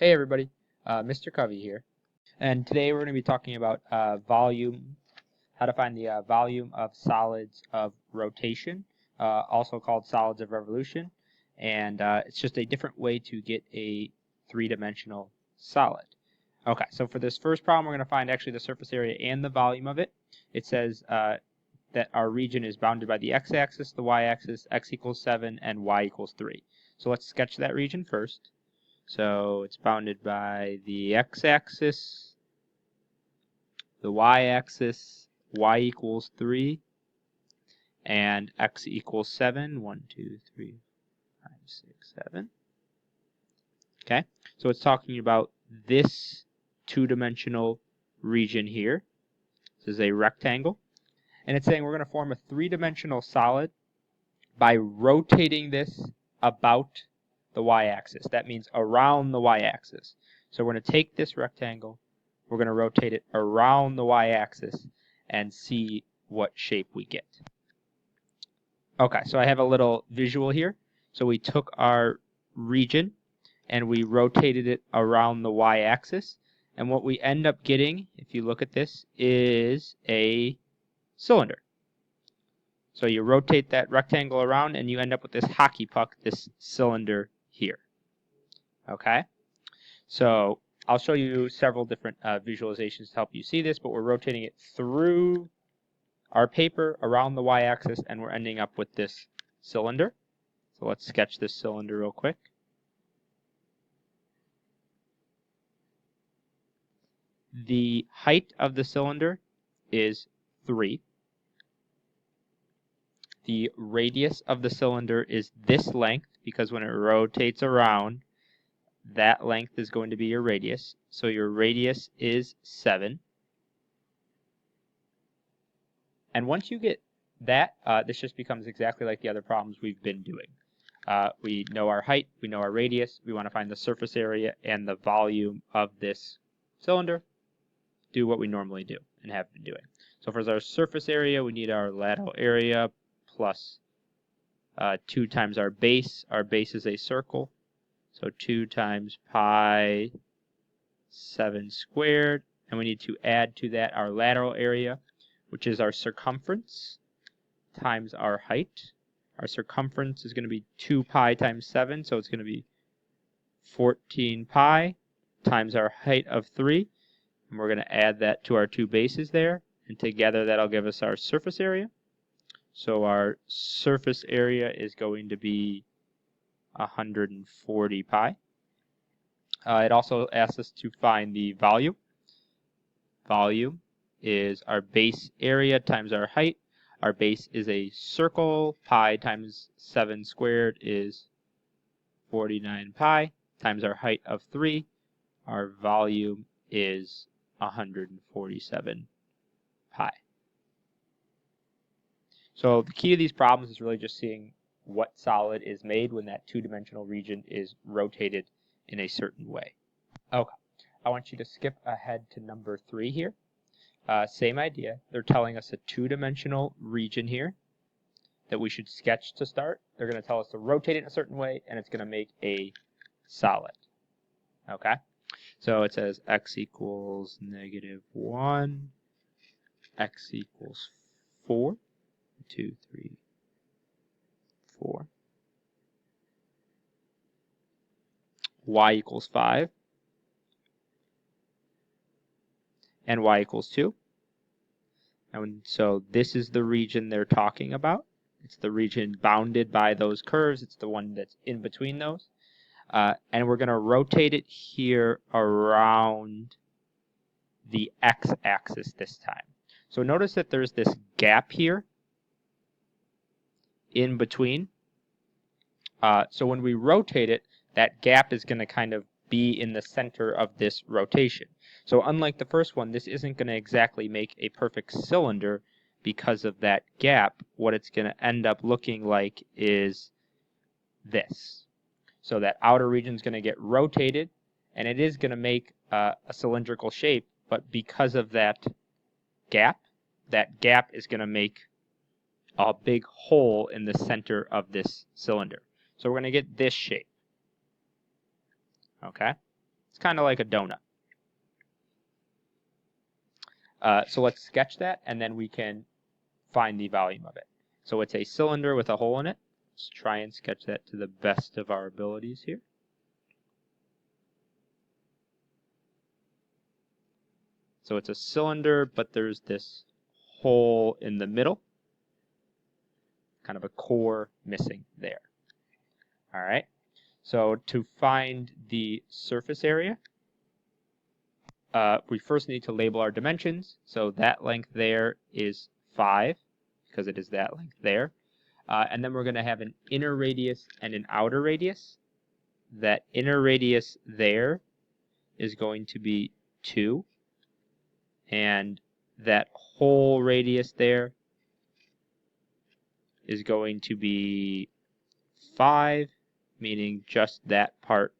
Hey everybody, Mr. Covey here, and today we're going to be talking about volume, how to find the volume of solids of rotation, also called solids of revolution, and it's just a different way to get a three-dimensional solid. Okay, so for this first problem, we're going to find actually the surface area and the volume of it. It says that our region is bounded by the x-axis, the y-axis, x equals 7, and y equals 3. So let's sketch that region first. So it's bounded by the x-axis, the y-axis, y equals 3, and x equals 7. 1, 2, 3, 5, 6, 7. Okay, so it's talking about this two-dimensional region here. This is a rectangle. And it's saying we're going to form a three-dimensional solid by rotating this about the y-axis. That means around the y-axis. So we're going to take this rectangle, we're going to rotate it around the y-axis and see what shape we get. Okay, so I have a little visual here. So we took our region and we rotated it around the y-axis, and what we end up getting, if you look at this, is a cylinder. So you rotate that rectangle around and you end up with this hockey puck, this cylinder here. Okay? So I'll show you several different visualizations to help you see this, but we're rotating it through our paper around the y-axis and we're ending up with this cylinder. So let's sketch this cylinder real quick. The height of the cylinder is 3. The radius of the cylinder is this length, because when it rotates around, that length is going to be your radius. So your radius is 7. And once you get that, this just becomes exactly like the other problems we've been doing. We know our height, we know our radius, we want to find the surface area and the volume of this cylinder. Do what we normally do and have been doing. So for our surface area, we need our lateral area plus 2 times our base. Our base is a circle. So 2 times pi 7 squared. And we need to add to that our lateral area, which is our circumference times our height. Our circumference is going to be 2 pi times 7, so it's going to be 14 pi times our height of 3. And we're going to add that to our 2 bases there, and together that'll give us our surface area. So our surface area is going to be 140 pi. It also asks us to find the volume. Volume is our base area times our height. Our base is a circle. Pi times 7 squared is 49 pi times our height of 3. Our volume is 147 pi. So the key to these problems is really just seeing what solid is made when that two-dimensional region is rotated in a certain way. Okay, I want you to skip ahead to number 3 here. Same idea. They're telling us a two-dimensional region here that we should sketch to start. They're going to tell us to rotate it in a certain way, and it's going to make a solid. Okay? So it says x equals -1, x equals 4, 2, 3, 4. Y equals 5. And y equals 2. And so this is the region they're talking about. It's the region bounded by those curves. It's the one that's in between those. And we're going to rotate it here around the x-axis this time. So notice that there's this gap here in between. So when we rotate it, that gap is going to kind of be in the center of this rotation. So unlike the first one, this isn't going to exactly make a perfect cylinder because of that gap. What it's going to end up looking like is this. So that outer region is going to get rotated, and it is going to make a cylindrical shape, but because of that gap is going to make a big hole in the center of this cylinder. So we're going to get this shape. Okay? It's kind of like a donut. So let's sketch that, and then we can find the volume of it. So it's a cylinder with a hole in it. Let's try and sketch that to the best of our abilities here. So it's a cylinder, but there's this hole in the middle, kind of a core missing there. All right. So to find the surface area, we first need to label our dimensions. So that length there is 5, because it is that length there. And then we're going to have an inner radius and an outer radius. That inner radius there is going to be 2. And that whole radius there is going to be 5, meaning just that part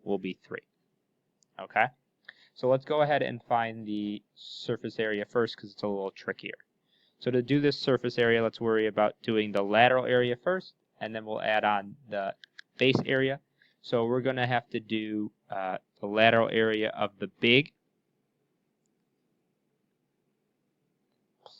will be 3. Okay? So let's go ahead and find the surface area first because it's a little trickier. So to do this surface area, let's worry about doing the lateral area first, and then we'll add on the base area. So we're going to have to do the lateral area of the big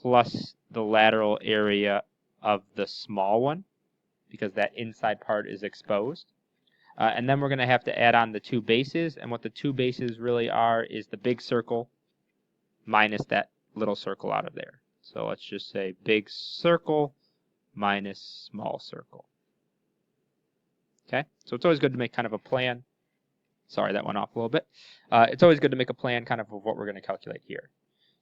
plus the lateral area of the small one, because that inside part is exposed. And then we're going to have to add on the 2 bases, and what the 2 bases really are is the big circle minus that little circle out of there. So let's just say big circle minus small circle. Okay, so it's always good to make kind of a plan. Sorry, that went off a little bit. It's always good to make a plan kind of what we're going to calculate here.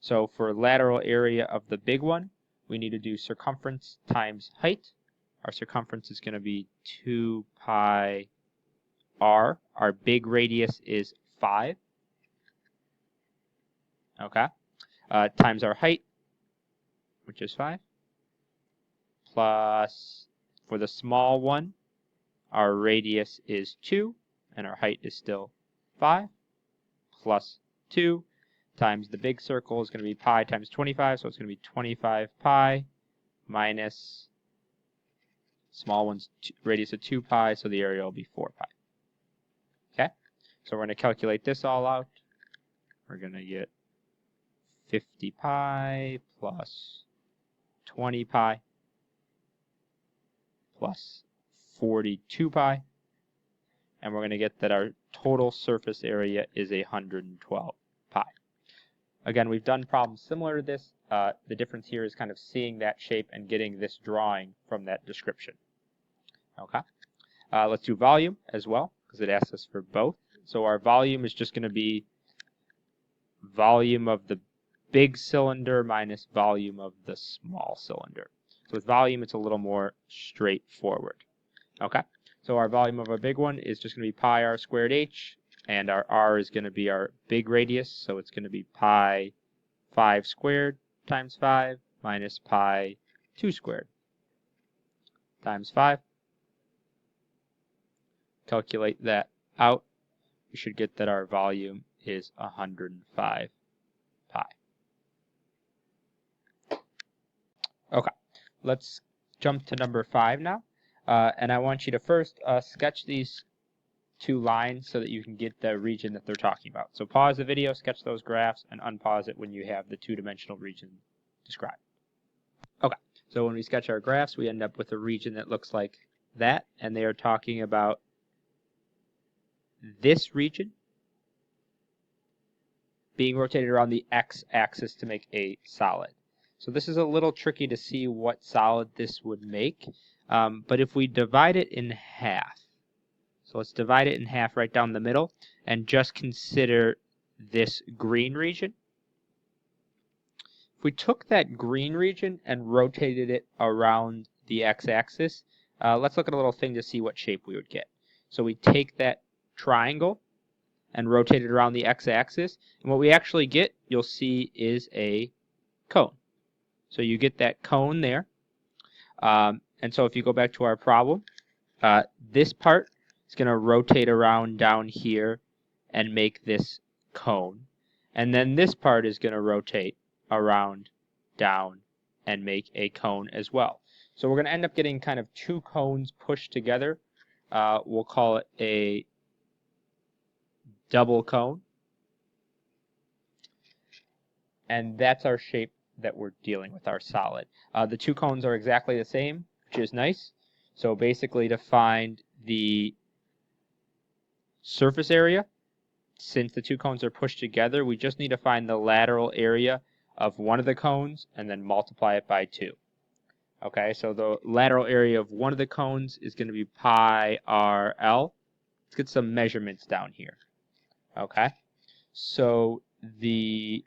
So for lateral area of the big one, we need to do circumference times height. Our circumference is going to be 2 pi r. Our big radius is 5. Okay. Times our height, which is 5. Plus, for the small one, our radius is 2, and our height is still 5. Plus 2 times the big circle is going to be pi times 25, so it's going to be 25 pi minus small one's radius of 2 pi, so the area will be 4 pi. Okay, so we're going to calculate this all out. We're going to get 50 pi plus 20 pi plus 42 pi, and we're going to get that our total surface area is 112 pi. Again, we've done problems similar to this. The difference here is kind of seeing that shape and getting this drawing from that description. Okay. Let's do volume as well, because it asks us for both. So our volume is just going to be volume of the big cylinder minus volume of the small cylinder. So with volume, it's a little more straightforward. Okay. So our volume of our big one is just going to be pi r squared h, and our r is going to be our big radius, so it's going to be pi 5 squared times 5 minus pi 2 squared times 5. Calculate that out. We should get that our volume is 105 pi. Okay, let's jump to number 5 now. And I want you to first sketch these 2 lines so that you can get the region that they're talking about. So pause the video, sketch those graphs, and unpause it when you have the 2-dimensional region described. Okay, so when we sketch our graphs, we end up with a region that looks like that, and they are talking about this region being rotated around the x-axis to make a solid. So this is a little tricky to see what solid this would make, but if we divide it in half, so let's divide it in half right down the middle and just consider this green region. If we took that green region and rotated it around the x-axis, let's look at a little thing to see what shape we would get. So we take that triangle and rotate it around the x-axis, and what we actually get, you'll see, is a cone. So you get that cone there, and so if you go back to our problem, this part is going to rotate around down here and make this cone, and then this part is going to rotate around down and make a cone as well. So we're going to end up getting kind of 2 cones pushed together. We'll call it a double cone. And that's our shape that we're dealing with, our solid. The two cones are exactly the same, which is nice. So basically to find the surface area, since the two cones are pushed together, we just need to find the lateral area of one of the cones and then multiply it by 2. Okay, so the lateral area of one of the cones is going to be pi RL. Let's get some measurements down here. Okay, so the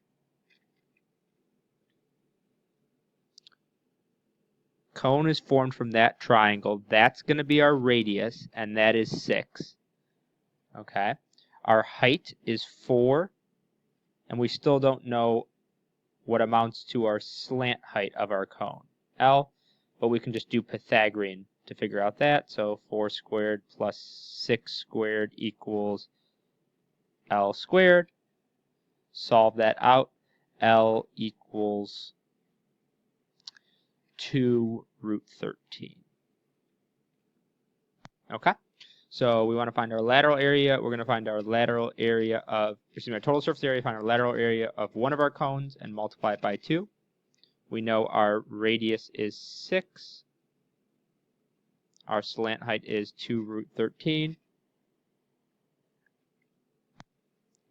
cone is formed from that triangle. That's going to be our radius, and that is 6. Okay, our height is 4, and we still don't know what amounts to our slant height of our cone, L, but we can just do Pythagorean to figure out that. So 4 squared plus 6 squared equals L squared. Solve that out. L equals 2 root 13. Okay, so we want to find our lateral area. We're going to find our lateral area of, our total surface area, find our lateral area of one of our cones and multiply it by 2. We know our radius is 6. Our slant height is 2 root 13.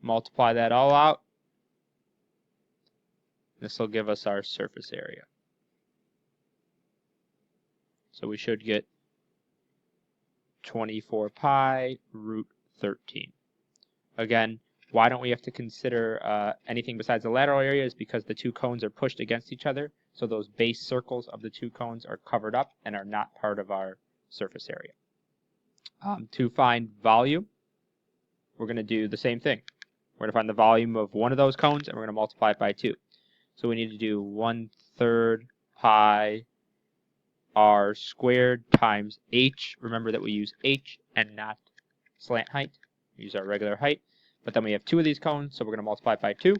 Multiply that all out. This will give us our surface area. So we should get 24 pi root 13. Again, why don't we have to consider anything besides the lateral area is because the two cones are pushed against each other, so those base circles of the two cones are covered up and are not part of our surface area. To find volume, we're going to do the same thing. We're going to find the volume of one of those cones and we're going to multiply it by 2. So we need to do 1/3 pi r squared times h. Remember that we use h and not slant height. We use our regular height. But then we have 2 of these cones, so we're going to multiply it by 2.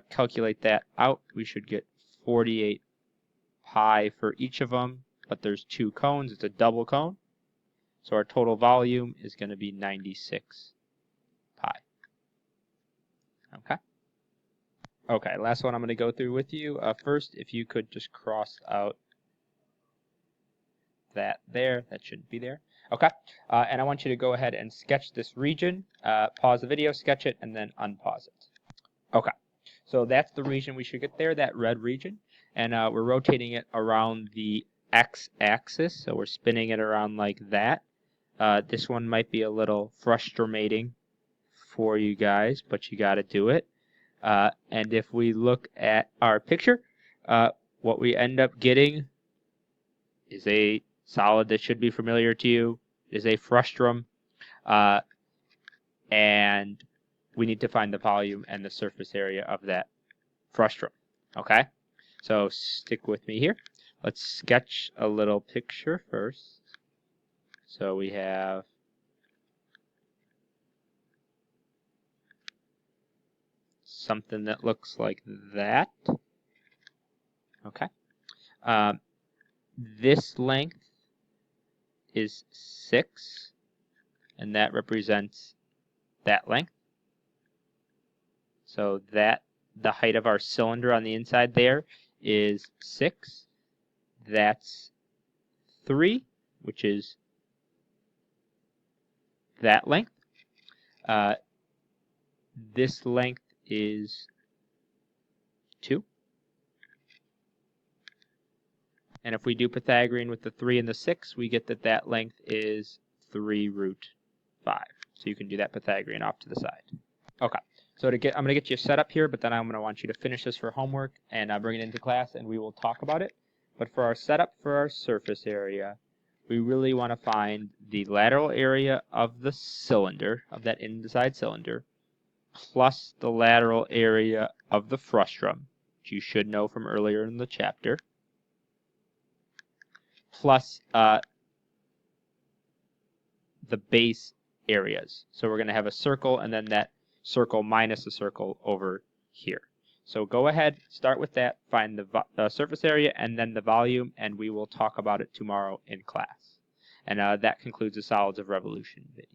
Calculate that out. We should get 48 pi for each of them, but there's 2 cones. It's a double cone. So our total volume is going to be 96 pi. Okay. Okay, last one I'm going to go through with you. First, if you could just cross out that there. That shouldn't be there. Okay, and I want you to go ahead and sketch this region. Pause the video, sketch it, and then unpause it. Okay, so that's the region we should get there, that red region. And we're rotating it around the x-axis, so we're spinning it around like that. This one might be a little frustrating for you guys, but you got to do it. And if we look at our picture, what we end up getting is a solid that should be familiar to you. It is a frustrum, and we need to find the volume and the surface area of that frustrum. Okay, so stick with me here. Let's sketch a little picture first. So we have something that looks like that. Okay. This length is 6, and that represents that length. So that the height of our cylinder on the inside there is 6. That's 3, which is that length. This length is 2. And if we do Pythagorean with the 3 and the 6, we get that that length is 3 root 5. So you can do that Pythagorean off to the side. Okay, so I'm going to get you set up here, but then I'm going to want you to finish this for homework and bring it into class, and we will talk about it. But for our setup for our surface area, we really want to find the lateral area of the cylinder, of that inside cylinder, plus the lateral area of the frustrum, which you should know from earlier in the chapter, plus the base areas. So we're going to have a circle and then that circle minus a circle over here. So go ahead, start with that, find the surface area and then the volume, and we will talk about it tomorrow in class. And that concludes the Solids of Revolution video.